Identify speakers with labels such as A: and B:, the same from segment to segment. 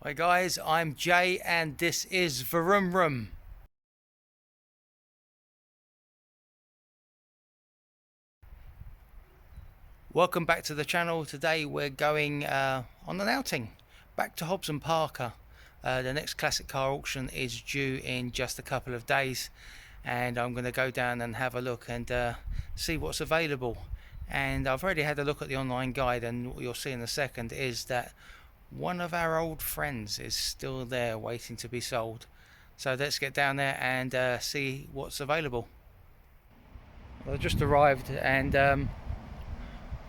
A: Hi guys, I'm Jay and this is Vroom Room. Welcome back to the channel. Today we're going on an outing back to Hobbs and Parker. The next classic car auction is due in just a couple of days, and I'm going to go down and have a look and see what's available. And I've already had a look at the online guide, and what you'll see in a second is that one of our old friends is still there waiting to be sold. So let's get down there and see what's available. Well, I just arrived, and on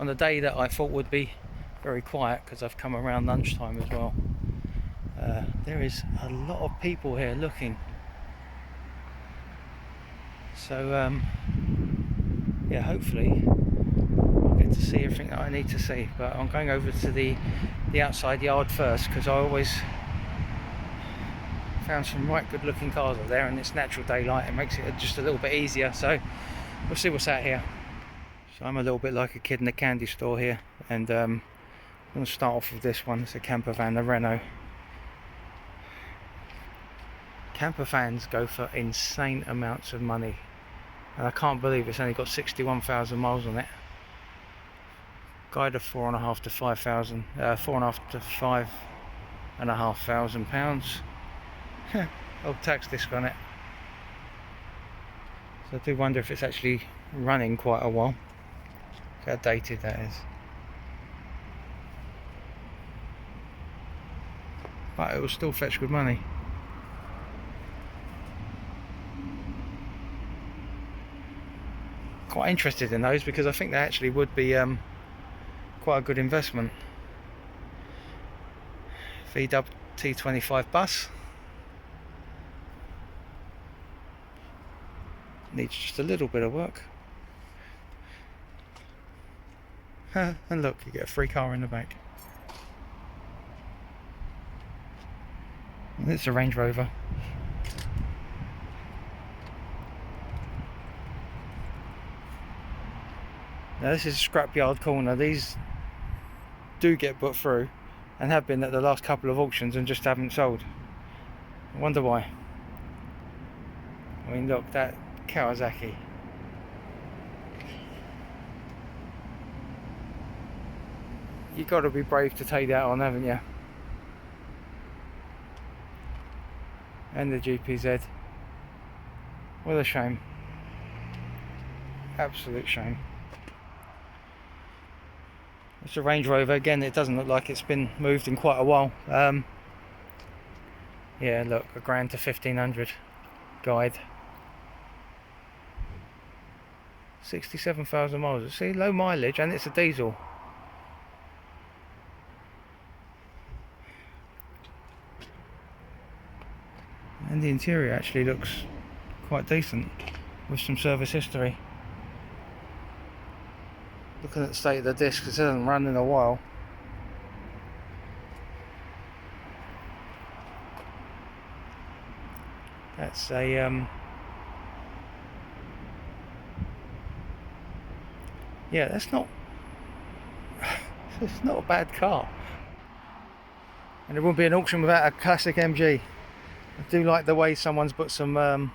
A: a day that I thought would be very quiet because I've come around lunchtime as well, there is a lot of people here looking. So yeah, hopefully I'll get to see everything that I need to see. But I'm going over to the outside yard first because I always found some right good looking cars up there, and it's natural daylight. It makes it just a little bit easier. So we'll see what's out here. So I'm a little bit like a kid in a candy store here, and I'm going to start off with this one. It's a camper van, the Renault. Camper vans go for insane amounts of money, and I can't believe it's only got 61,000 miles on it. Guide of £4,500 to £5,000, £4,500 to £5,500. Old tax disc on it. So I do wonder if it's actually running quite a while. Look how dated that is. But it will still fetch good money. Quite interested in those because I think they actually would be quite a good investment. VW T25 bus. Needs just a little bit of work. And look, you get a free car in the back. And it's a Range Rover. Now this is a scrapyard corner. These do get put through and have been at the last couple of auctions and just haven't sold. I wonder why. I mean, look, that Kawasaki. You've got to be brave to take that on, haven't you? And the GPZ. What a shame. Absolute shame. It's a Range Rover. Again, it doesn't look like it's been moved in quite a while. Yeah, look, £1,000 to £1,500 guide. 67,000 miles. See, low mileage, and it's a diesel. And the interior actually looks quite decent with some service history. Looking at the state of the disc, it hasn't run in a while. That's a yeah, that's not it's not a bad car, and it wouldn't be an auction without a classic MG. I do like the way someone's put some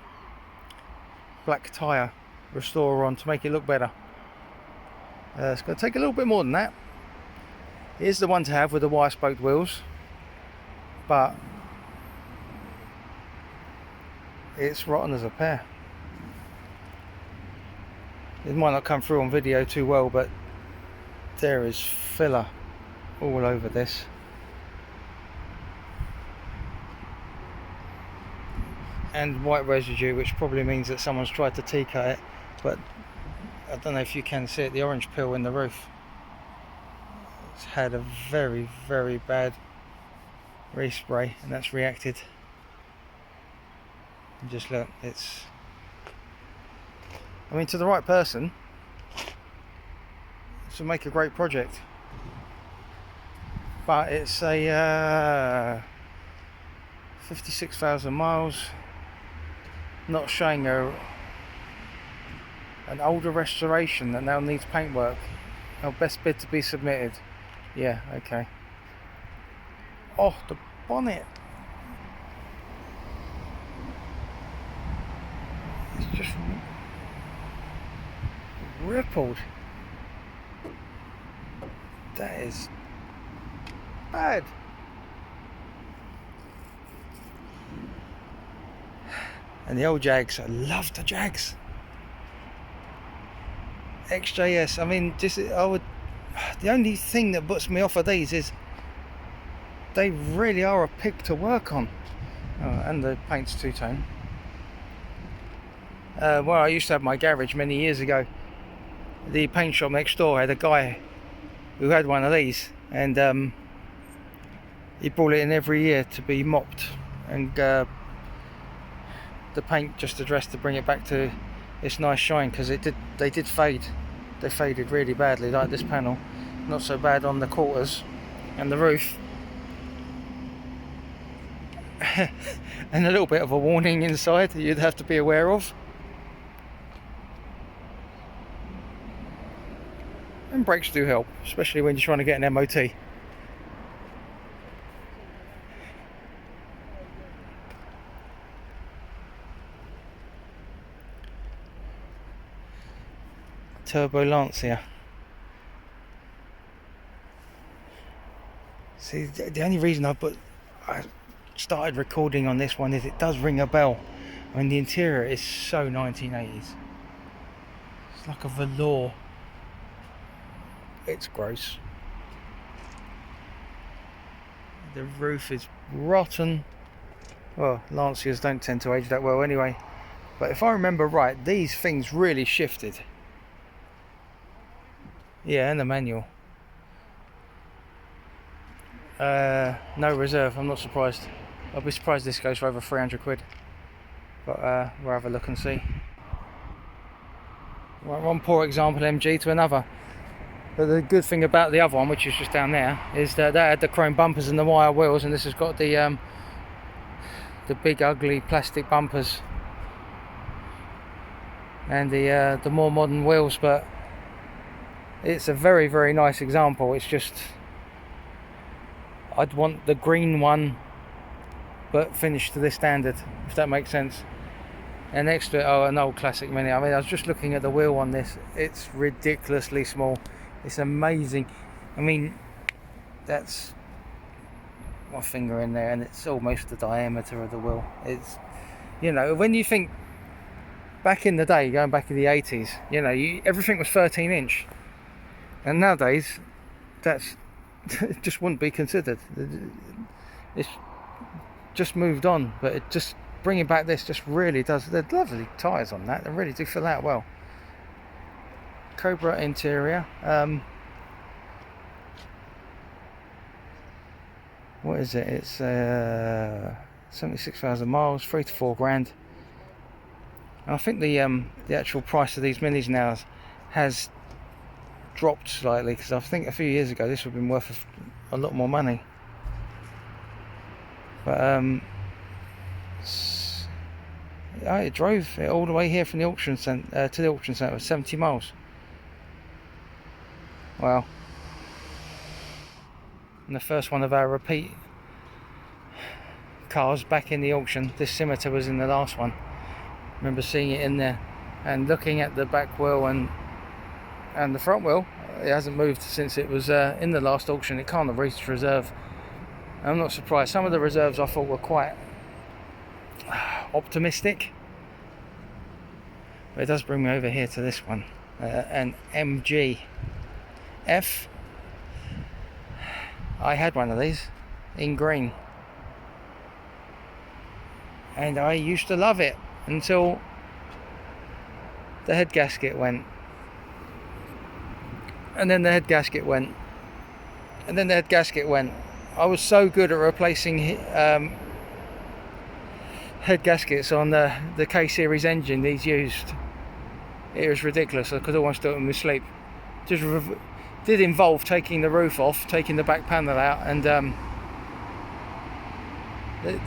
A: black tyre restorer on to make it look better. It's going to take a little bit more than that. It is the one to have with the wire spoked wheels, but it's rotten as a pear. It might not come through on video too well, but there is filler all over this. And white residue, which probably means that someone's tried to T-cut it, but I don't know if you can see it, the orange peel in the roof. It's had a very, very bad respray, and that's reacted. And just look, it's, I mean, to the right person, this will make a great project. But it's a 56,000 miles, not showing an older restoration that now needs paintwork. Our best bid to be submitted. Yeah, okay. Oh, the bonnet. It's just rippled. That is bad. And the old Jags, I love the Jags. XJS, I mean, the only thing that puts me off of these is they really are a pig to work on. Oh, and the paint's two-tone. Well, I used to have my garage many years ago. The paint shop next door had a guy who had one of these, and he brought it in every year to be mopped, and the paint just addressed to bring it back to its nice shine, because they did fade. They faded really badly, like this panel. Not so bad on the quarters and the roof. And a little bit of a warning inside that you'd have to be aware of. And brakes do help, especially when you're trying to get an MOT. Turbo Lancia. See, the only reason I started recording on this one is it does ring a bell. I mean, the interior is so 1980s. It's like a velour. It's gross. The roof is rotten. Well, Lancias don't tend to age that well anyway. But if I remember right, these things really shifted. Yeah, and the manual. No reserve, I'm not surprised. I'll be surprised this goes for over 300 quid. But we'll have a look and see. One poor example MG to another. But the good thing about the other one, which is just down there, is that had the chrome bumpers and the wire wheels, and this has got the big ugly plastic bumpers and the more modern wheels. But it's a very, very nice example. It's just, I'd want the green one but finished to this standard, if that makes sense. And next to it, an old classic Mini. I mean, I was just looking at the wheel on this. It's ridiculously small. It's amazing. I mean, that's my finger in there, and it's almost the diameter of the wheel. It's, you know, when you think back in the day, going back in the 80s, you know, everything was 13-inch. And nowadays, that's it just wouldn't be considered. It's just moved on, but it just bringing back this just really does. They're lovely tyres on that. They really do fill out well. Cobra interior. What is it? It's 76,000 miles, 3 to 4 grand. And I think the actual price of these minis now has dropped slightly, because I think a few years ago this would have been worth a lot more money. But I drove it all the way here from the auction centre to the auction centre, 70 miles. Wow. And the first one of our repeat cars back in the auction. This Scimitar was in the last one. I remember seeing it in there and looking at the back wheel and the front wheel. It hasn't moved since it was in the last auction. It can't have reached reserve. I'm not surprised. Some of the reserves I thought were quite optimistic. But it does bring me over here to this one. An MG F. I had one of these in green, and I used to love it until the head gasket went, and then the head gasket went, and then the head gasket went. I was so good at replacing head gaskets on the K series engine these used. It was ridiculous. I could almost do it in my sleep. Just did involve taking the roof off, taking the back panel out, and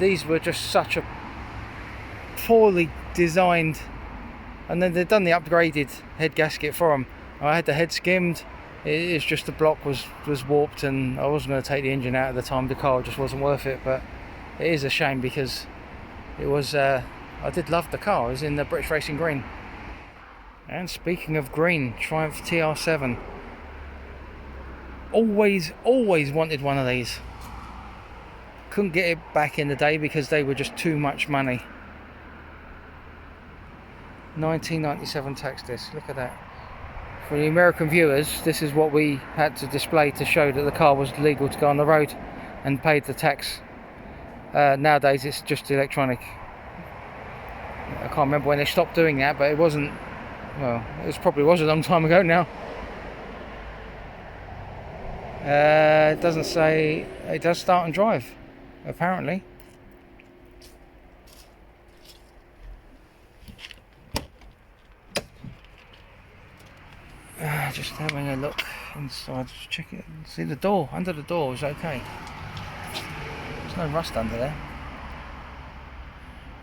A: these were just such a poorly designed. And then they'd done the upgraded head gasket for them. I had the head skimmed, It's just the block was warped, and I wasn't going to take the engine out at the time. The car just wasn't worth it. But it is a shame because it was. I did love the car. It was in the British Racing green. And speaking of green, Triumph TR7. Always wanted one of these. Couldn't get it back in the day because they were just too much money. 1997 tax disc. Look at that. For the American viewers, this is what we had to display to show that the car was legal to go on the road and paid the tax. Nowadays it's just electronic. I can't remember when they stopped doing that, but it wasn't, well, it probably was a long time ago now. It doesn't say, it does start and drive, apparently. Just having a look inside, just check it, see the door, under the door is okay. There's no rust under there.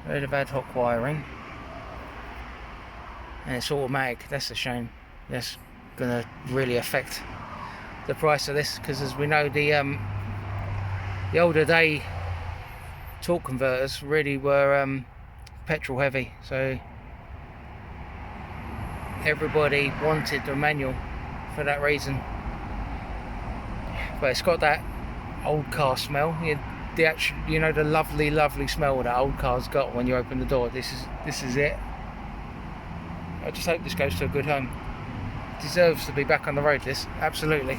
A: Bit of ad hoc wiring. And it's automatic, that's a shame. That's gonna really affect the price of this, because as we know, the older day torque converters really were petrol heavy, so everybody wanted the manual for that reason. But it's got that old car smell. You know, the lovely smell that old cars got when you open the door. This is it. I just hope this goes to a good home. Deserves to be back on the road, this, absolutely.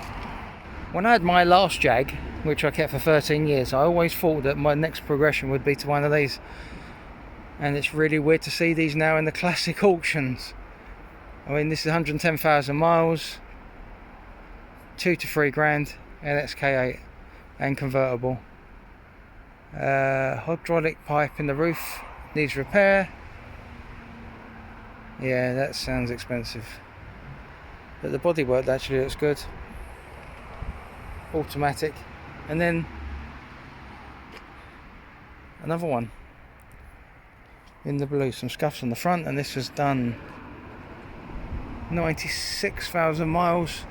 A: When I had my last Jag, which I kept for 13 years, I always thought that my next progression would be to one of these. And it's really weird to see these now in the classic auctions. I mean, this is 110,000 miles, 2 to 3 grand, NX K8 and convertible. Hydraulic pipe in the roof needs repair. Yeah, that sounds expensive. But the bodywork actually looks good. Automatic. And then another one in the blue, some scuffs on the front, and this was done 96,000 miles,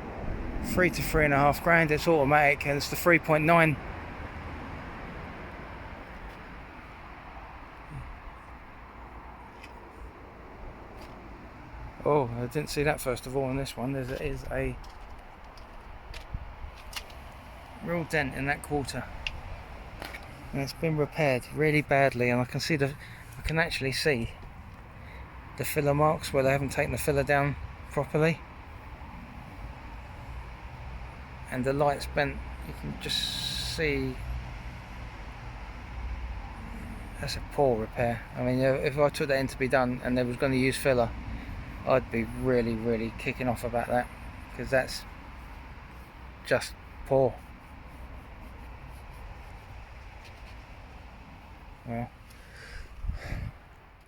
A: 3 to 3.5 grand. It's automatic and it's the 3.9. Oh, I didn't see that first of all on this one. There is a real dent in that quarter, and it's been repaired really badly, and I can actually see the filler marks where they haven't taken the filler down properly, and the light's bent. You can just see that's a poor repair. I mean, if I took that in to be done and they was going to use filler, I'd be really kicking off about that, because that's just poor. Well,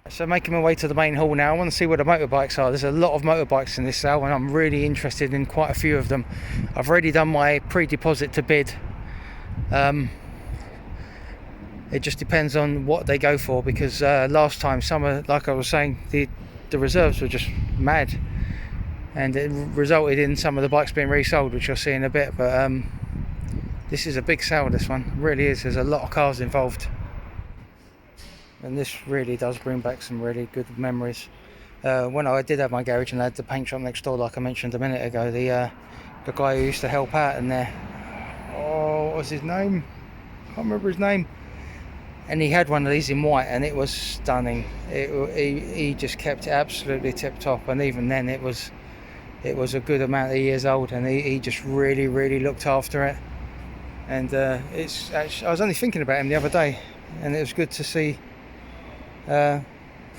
A: so making my way to the main hall now. I want to see where the motorbikes are. There's a lot of motorbikes in this sale and I'm really interested in quite a few of them. I've already done my pre-deposit to bid. It just depends on what they go for, because last time, like I was saying, the reserves were just mad, and it resulted in some of the bikes being resold, which you'll see in a bit. But this is a big sale, this one, it really is. There's a lot of cars involved, and this really does bring back some really good memories. When I did have my garage and I had the paint shop next door, like I mentioned a minute ago, the guy who used to help out in there, oh, what was his name? I can't remember his name. And he had one of these in white, and it was stunning. He just kept it absolutely tip top, and even then it was a good amount of years old, and he just really looked after it. And it's actually, I was only thinking about him the other day, and it was good to see. Good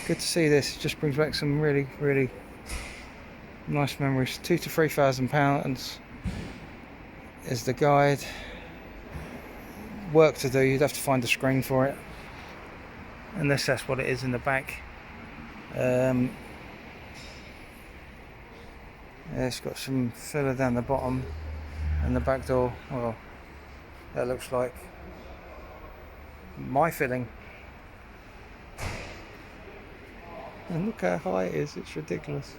A: to see this. It just brings back some really nice memories. £2,000 to £3,000 is the guide. Work to do, you'd have to find a screen for it, unless that's what it is in the back. Yeah, it's got some filler down the bottom, and the back door, well, that looks like my filling. And look how high it is, it's ridiculous.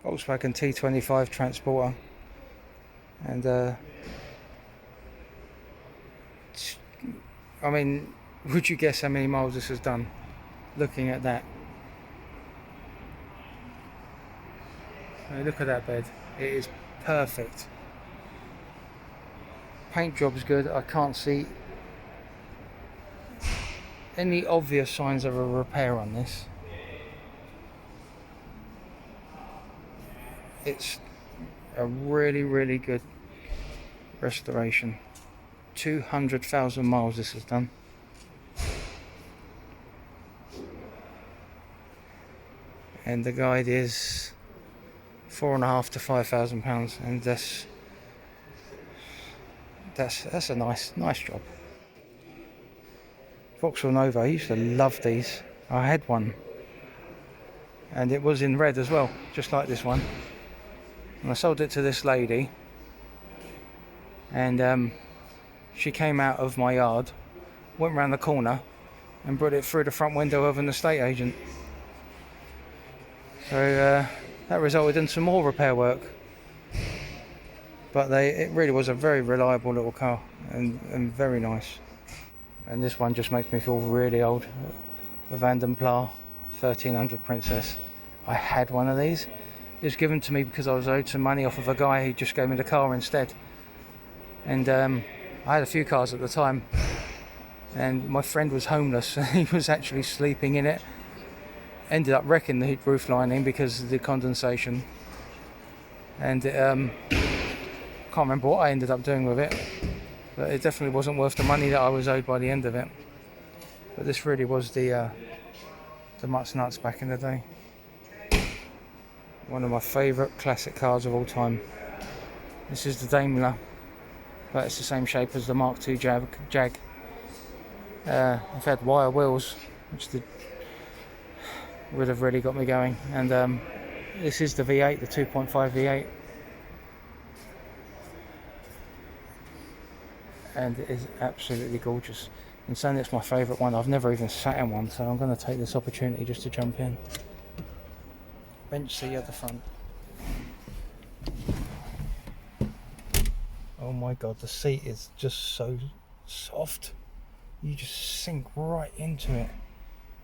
A: Volkswagen T25 transporter, and I mean, would you guess how many miles this has done? Looking at that. Look at that bed. It is perfect. Paint job's good. I can't see any obvious signs of a repair on this. It's a really, really good restoration. 200,000 miles this has done. And the guide is £4,500 to £5,000, and that's a nice job. Vauxhall Nova, I used to love these. I had one, and it was in red as well, just like this one. And I sold it to this lady, and she came out of my yard, went round the corner, and brought it through the front window of an estate agent. So that resulted in some more repair work. But it really was a very reliable little car, and very nice. And this one just makes me feel really old. A Vanden Plas 1300 Princess. I had one of these. It was given to me because I was owed some money off of a guy who just gave me the car instead. And I had a few cars at the time, and my friend was homeless. He was actually sleeping in it. Ended up wrecking the roof lining because of the condensation. And can't remember what I ended up doing with it, but it definitely wasn't worth the money that I was owed by the end of it. But this really was the Mutt's Nuts back in the day. One of my favourite classic cars of all time. This is the Daimler, but it's the same shape as the Mark II Jag. I've had wire wheels, which would have really got me going. And this is the V8, the 2.5 V8. And it is absolutely gorgeous. And saying it's my favourite one, I've never even sat in one, so I'm going to take this opportunity just to jump in. Bench seat at the front. Oh my god, the seat is just so soft. You just sink right into it.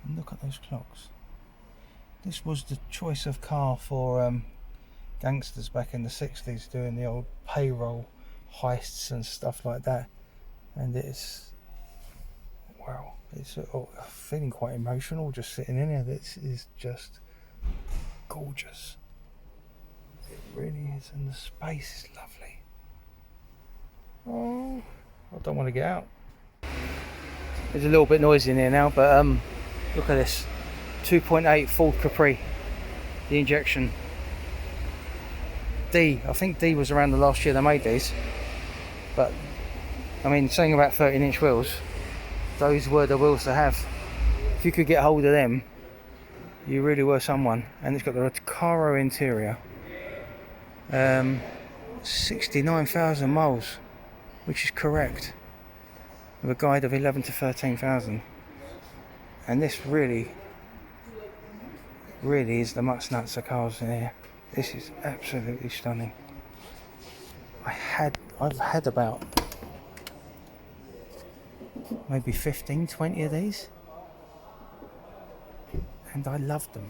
A: And look at those clocks. This was the choice of car for gangsters back in the 60s, doing the old payroll heists and stuff like that. And it's, wow, it's feeling quite emotional just sitting in here. This is just gorgeous. It really is, and the space is lovely. Oh, I don't want to get out. It's a little bit noisy in here now, but look at this. 2.8 Ford Capri, the injection. I think D was around the last year they made these. But, I mean, saying about 13-inch wheels, those were the wheels to have. If you could get hold of them, you really were someone. And it's got the Recaro interior. 69,000 miles, which is correct, with a guide of 11 to 13,000. And this really is the Mutt's Nuts of cars in here. This is absolutely stunning. I've had about maybe 15, 20 of these, and I loved them.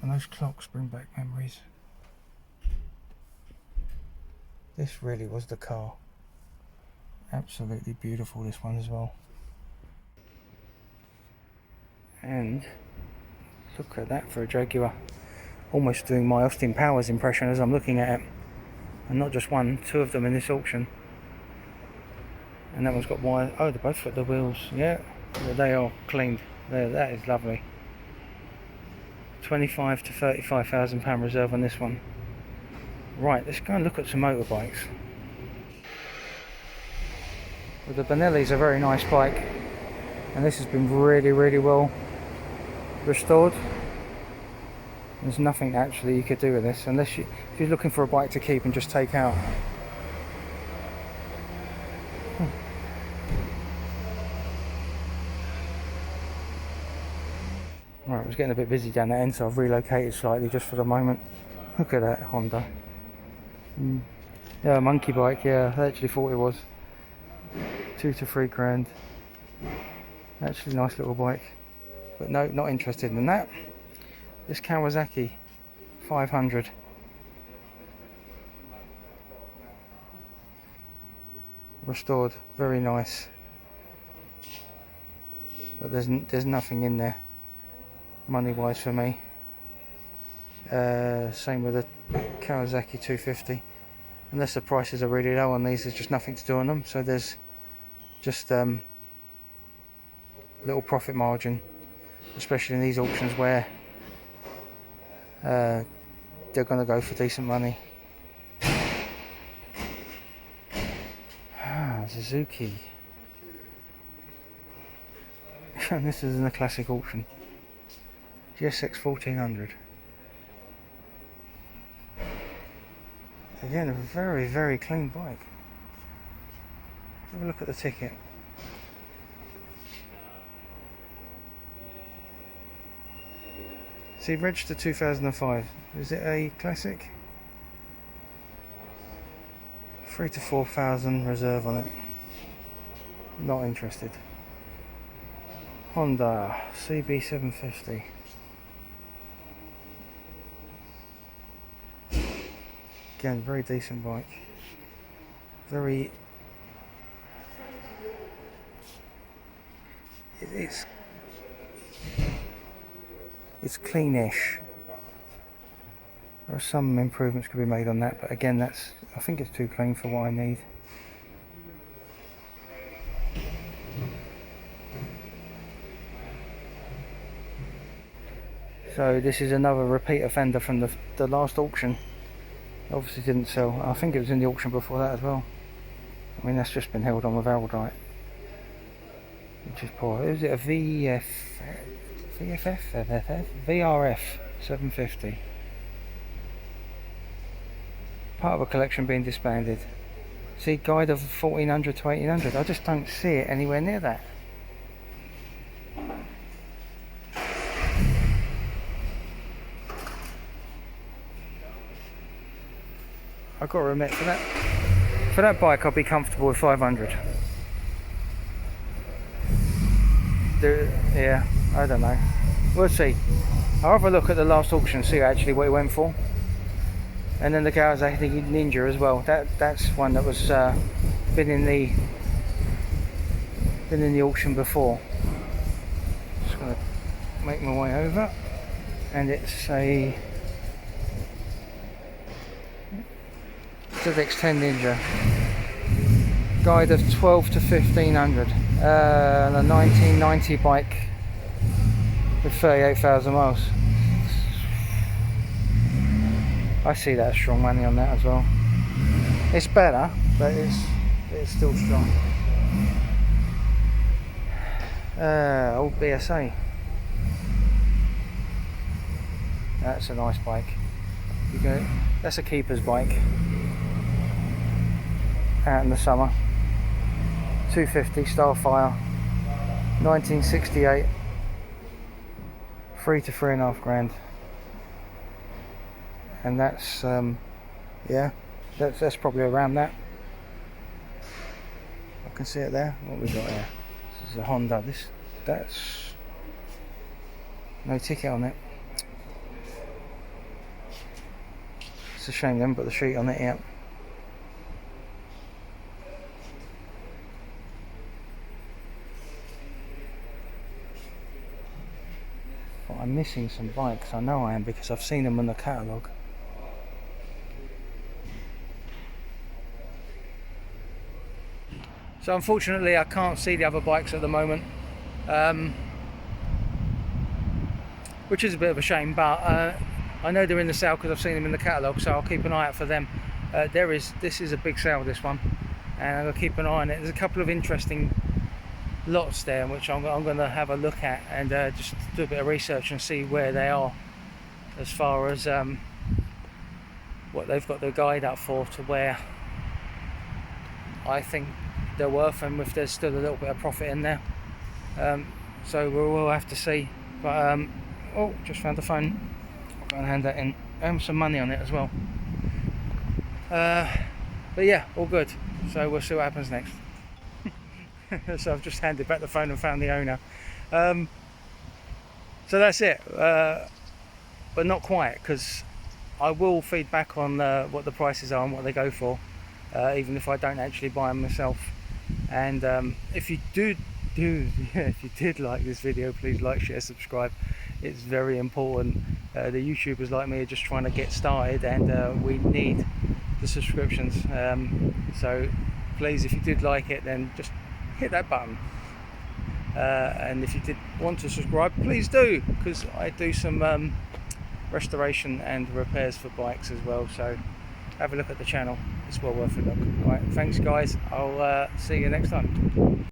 A: And those clocks bring back memories. This really was the car. Absolutely beautiful, this one as well. And look at that for a Jaguar. Almost doing my Austin Powers impression as I'm looking at it. And not just one, two of them in this auction. And that one's got wire. Oh, they both got the wheels. Yeah, they are cleaned. There, that is lovely. 25 to 35,000 pound reserve on this one. Right, let's go and look at some motorbikes. Well, the Benelli's a very nice bike, and this has been really, really well restored. There's nothing actually you could do with this, unless if you're looking for a bike to keep and just take out. was getting a bit busy down that end, so I've relocated slightly just for the moment. Look at that Honda. Yeah, monkey bike, yeah, I actually thought it was. 2 to 3 grand. Actually nice little bike. But no, not interested in that. This Kawasaki 500. Restored, very nice. But there's nothing in there money wise for me. Same with the Kawasaki 250. Unless the prices are really low on these, there's just nothing to do on them. So there's just little profit margin, especially in these auctions where they're going to go for decent money. Suzuki. And this is in the classic auction. GSX 1400. Again, a very, very clean bike. Have a look at the ticket. See, registered 2005. Is it a classic? 3 to 4,000 reserve on it. Not interested. Honda CB 750. Again, very decent bike. Very. It's cleanish. There are some improvements could be made on that, but again, I think it's too clean for what I need. So this is another repeat offender from the last auction. Obviously didn't sell. I think it was in the auction before that as well. I mean, that's just been held on with Aldite, which is poor. Is it a VRF 750? Part of a collection being disbanded. See, guide of 1400 to 1800. I just don't see it anywhere near that. I've got to admit, for that bike, I'll be comfortable with 500. Yeah, I don't know. We'll see. I'll have a look at the last auction, see actually what it went for. And then the Kawasaki Ninja as well. That's one that was been in the auction before. Just gonna make my way over, and it's a ZX10 Ninja. Guide of 12 to 1500. And a 1990 bike with 38,000 miles. I see that strong money on that as well. It's better, but it's still strong. Old BSA. That's a nice bike. That's a keeper's bike. Out in the summer. 250 Starfire. 1968. 3 to 3.5 grand. And that's yeah, that's probably around that. I can see it there. What we got here? This is a Honda. That's no ticket on it. It's a shame they haven't put the sheet on it yet. But I'm missing some bikes. I know I am, because I've seen them in the catalogue. So unfortunately I can't see the other bikes at the moment, which is a bit of a shame, but I know they're in the sale because I've seen them in the catalogue, so I'll keep an eye out for them. This is a big sale, this one, and I'm going to keep an eye on it. There's a couple of interesting lots there which I'm going to have a look at and just do a bit of research and see where they are as far as what they've got their guide up for, to where I think they're worth, and if there's still a little bit of profit in there. So we'll have to see, but Oh, just found the phone. I'll go and hand that in. Some money on it as well. But yeah, all good. So we'll see what happens next. So I've just handed back the phone and found the owner. So that's it. But not quite, because I will feed back on what the prices are and what they go for, even if I don't actually buy them myself. And if you if you did like this video, please like, share, subscribe. It's very important. The YouTubers like me are just trying to get started, and we need the subscriptions. So please, if you did like it, then just hit that button. And if you did want to subscribe, please do, because I do some restoration and repairs for bikes as well. So have a look at the channel. It's well worth a look. Alright, thanks guys. I'll see you next time.